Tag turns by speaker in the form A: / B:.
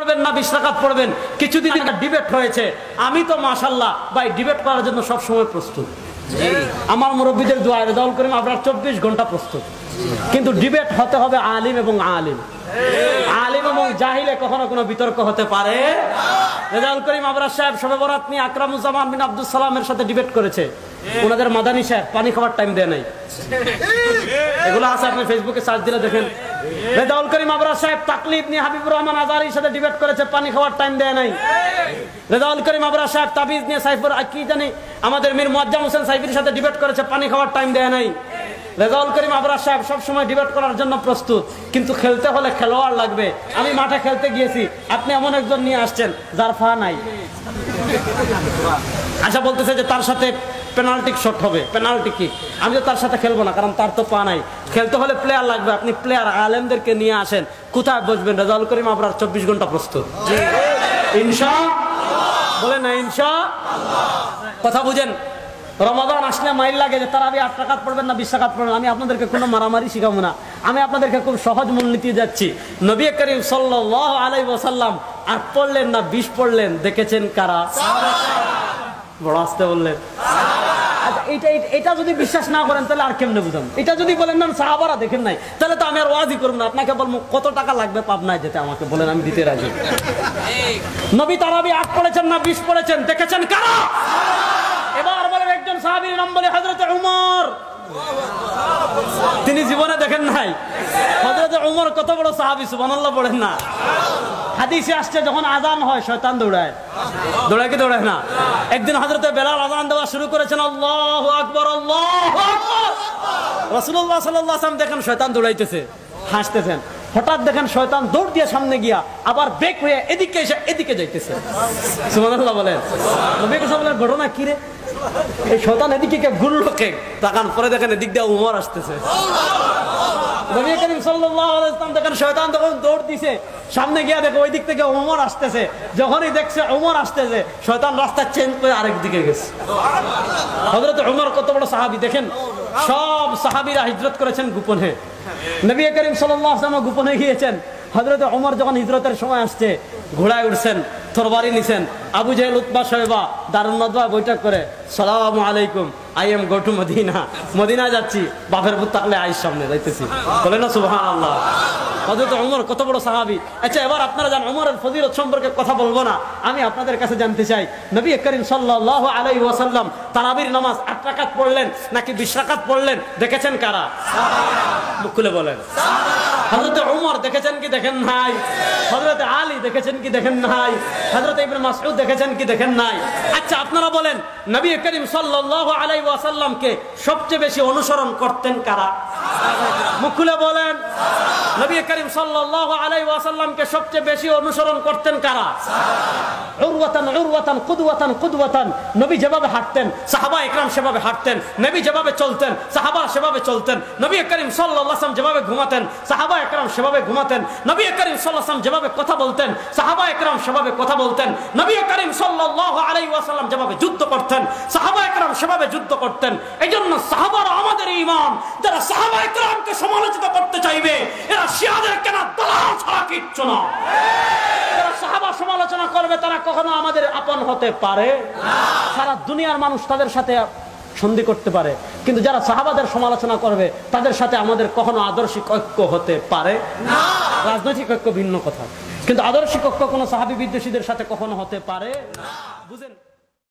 A: পড়বেন না 20 রাকাত পড়বেন। কিছুদিন একটা ডিবেট হয়েছে, আমি তো মাশাআল্লাহ ভাই ডিবেট করার জন্য সব সময় প্রস্তুত। আমার মুরব্বীদের দোয়া রেজাউল করিম আপনার 24 ঘন্টা প্রস্তুত। কিন্তু ডিবেট হতে হবে আলিম এবং আলিম। আলিম এবং জাহিলে কখনো কোনো বিতর্ক হতে পারে না। রেজাউল করিম আবরার সাহেব শবে বরাত নিয়ে আকরামুজ্জামান বিন আব্দুল সালামের সাথে ডিবেট করেছে। ওনাদের মাদানী সাহেব পানি খাওয়ার টাইম দেয় নাই। এগুলো আছে, আপনি ফেসবুকে সার্চ দিলে দেখেন। রেজাউল করিম আবরার সাহেব তাকলিদ নিয়ে হাবিবুর রহমান আজহারির সাথে ডিবেট করেছে, পানি খাওয়ার টাইম দেয় নাই। রেজাউল করিম আবরার সাহেব তাবিজ নিয়ে সাইফুর কি জানি আমাদের মীর মুয়াজ্জাম হোসেন সাইফির সাথে ডিবেট করেছে, পানি খাওয়ার টাইম দেয় নাই। রেজাউল করিম আবরার সাহেব সবসময় ডিবেট করার জন্য প্রস্তুত, কিন্তু খেলতে হলে খেলোয়াড় লাগবে। আমি মাঠে খেলতে গিয়েছি, আপনি এমন একজন নিয়ে আসছেন যার ফা নাই। আচ্ছা বলতেছে যে তার সাথে পেনাল্টি শট হবে, পেনাল্টি কিক। আমি তো তার সাথে খেলবো না, কারণ তার তো পা নাই। খেলতে হলে প্লেয়ার লাগবে, আপনি প্লেয়ার আলেমদেরকে নিয়ে আসেন। কোথায় বসবেন? রেজাউল করিম আবরার 24 ঘন্টা প্রস্তুত। ইনশাআল্লাহ বলেন না ইনশাআল্লাহ। কথা বুঝেন। রমাদান আসলে মাইল লাগে যে তারা 8 রাকাত পড়বেন না 20 রাকাত পড়বেন। আমি আপনাদেরকে কোনো মারামারি শিখাবো না, আমি আপনাদেরকে খুব সহজ মূলনীতি যাচ্ছি। নবী করিম সাল্লাল্লাহু আলাইহি ওয়াসাল্লাম 8 পড়লেন না 20 পড়লেন দেখেছেন কারা? বড় আসতে বললেন। এটা যদি বিশ্বাস না করেন তাহলে আর কেমনে বুঝাম? এটা যদি বলেন না সাহাবারা দেখেন নাই, তাহলে তো আমি আর ওয়াজি করব না। আপনাকে বলবো কত টাকা লাগবে পাবনায় যেতে, আমাকে বলেন, আমি দিতে রাজি। নবী তারাবি 8 পড়েছেন না 20 পড়েছেন দেখেছেন কারা? এবার বলেন একজন সাহাবীর নাম বলে হযরত উমর। তিনি জীবনে দেখেন নাই। হযরত উমর কত বড় সাহাবী, সুবহানাল্লাহ বলেন না। হাদিসে আসছে যখন আযান হয় শয়তান দৌড়ায়, দৌড়ায় কি দৌড়ায় না? একদিন হযরত বেলাল আযান দেওয়া শুরু করেছেন, আল্লাহু আকবার আল্লাহু আকবার। রাসূলুল্লাহ সাল্লাল্লাহু আলাইহি ওয়াসাল্লাম দেখেন শয়তান দৌড়াইতেছে, হাসতেছেন। হঠাৎ দেখেন শয়তান দৌড় দিয়ে সামনে গিয়া আবার বেক হয়ে এদিকে এসে এদিকে যাইতেছে। সুবহানাল্লাহ বলেন। নবী করিম সাল্লাল্লাহু আলাইহি ওয়াসাল্লাম ঘটনা কি রে? এই শয়তান এদিকে কে ঘুরলো কে? তাকান পরে দেখেন এদিক দিয়ে উমর আসতেছে। নবী করিম সাল্লাল্লাহু আলাইহি ওয়াসাল্লাম দেখেন শয়তান তখন দৌড় দিছে, সামনে গিয়া দেখো ওই দিক থেকে উমর আসতেছে। যখনই দেখছে উমর আসতেছে, শয়তান রাস্তা চেঞ্জ করে আরেক দিকে গেছে। হযরত উমর কত বড় সাহাবী দেখেন। সব সাহাবীরা হিজরত করেছেন গোপনে, নবী করিম সাল্লাল্লাহু আলাইহি ওয়াসাল্লাম গোপনে গিয়েছেন। হযরত উমর যখন হিজরতের সময় আসছে, ঘোড়ায় উঠছেন, তরবারি নিছেন। আবু জাহেল, উতবা, শায়বা দারুন নাদওয়া বৈঠক করে, সালামু আলাইকুম, I am go to Medina. Medina যাচ্ছি, বাপের ভূত তাকলে আইস সামনে যাইতেছি। বলে না সুবহানাল্লাহ। হযরত উমর কত বড় সাহাবী। আচ্ছা এবার আপনারা জান উমরের ফজিলত সম্পর্কে কথা বলবো না, আমি আপনাদের কাছে জানতে চাই নবী করিম সাল্লাল্লাহু আলাইহি ওয়াসাল্লাম তারাবির নামাজ 8 রাকাত পড়লেন নাকি 20 রাকাত পড়লেন দেখেছেন কারা? মুখ খুলে বলেন। হযরত উমর দেখেছেন কি দেখেন নাই? হযরত আলী দেখেছেন কি দেখেন নাই? হযরত ইবনে মাসউদ দেখেছেন কি দেখেন নাই? আচ্ছা আপনারা বলেন নবী করিম সাল্লাল্লাহু আলাইহি ওয়াসাল্লামকে সবচেয়ে বেশি অনুসরণ করতেন কারা? মুখ খুলে বলেন। নবী করিম সাল্লাল্লাহু আলাইহি ওয়াসাল্লামকে সবচেয়ে বেশি অনুসরণ করতেন কারা? উরওয়াতান উরওয়াতান কুদওয়াতান কুদওয়াতান। নবী যেভাবে হাঁটতেন সাহাবা ইকরাম সেভাবে হাঁটতেন, নবী যেভাবে চলতেন সাহাবা সেভাবে চলতেন, নবী করিম সাল্লাল্লাহু আলাইহি ওয়াসাল্লাম যেভাবে ঘুমাতেন সাহাবা ইকরাম সেভাবে ঘুমাতেন, নবী করিম সাল্লাল্লাহু আলাইহি ওয়াসাল্লাম যেভাবে কথা বলতেন সাহাবা ইকরাম সেভাবে কথা বলতেন, নবী করিম সাল্লাল্লাহু আলাইহি ওয়াসাল্লাম যেভাবে যুদ্ধ করতেন সাহাবা ইকরাম সেভাবে যুদ্ধ করতেন। এইজন্য সাহাবারা আমাদের ঈমান। যারা সাহাবা ইকরামকে সমালোচিত করতে চাইবে এরা শিয়াদের কেনা দালাল ছাড়া কিচ্ছু না। যারা সাহাবা সমালোচনা করবে তারা কখনো আমাদের আপন হতে পারে না। সারা দুনিয়ার মানুষ তাদের সাথে সন্ধি করতে পারে, কিন্তু যারা সাহাবাদের সমালোচনা করবে তাদের সাথে আমাদের কখনো আদর্শিক ঐক্য হতে পারে না। রাজনৈতিক ঐক্য ভিন্ন কথা, কিন্তু আদর্শিক ঐক্য কোনো সাহাবী বিদ্বেষীদের সাথে কখনো হতে পারে না। বুঝেন?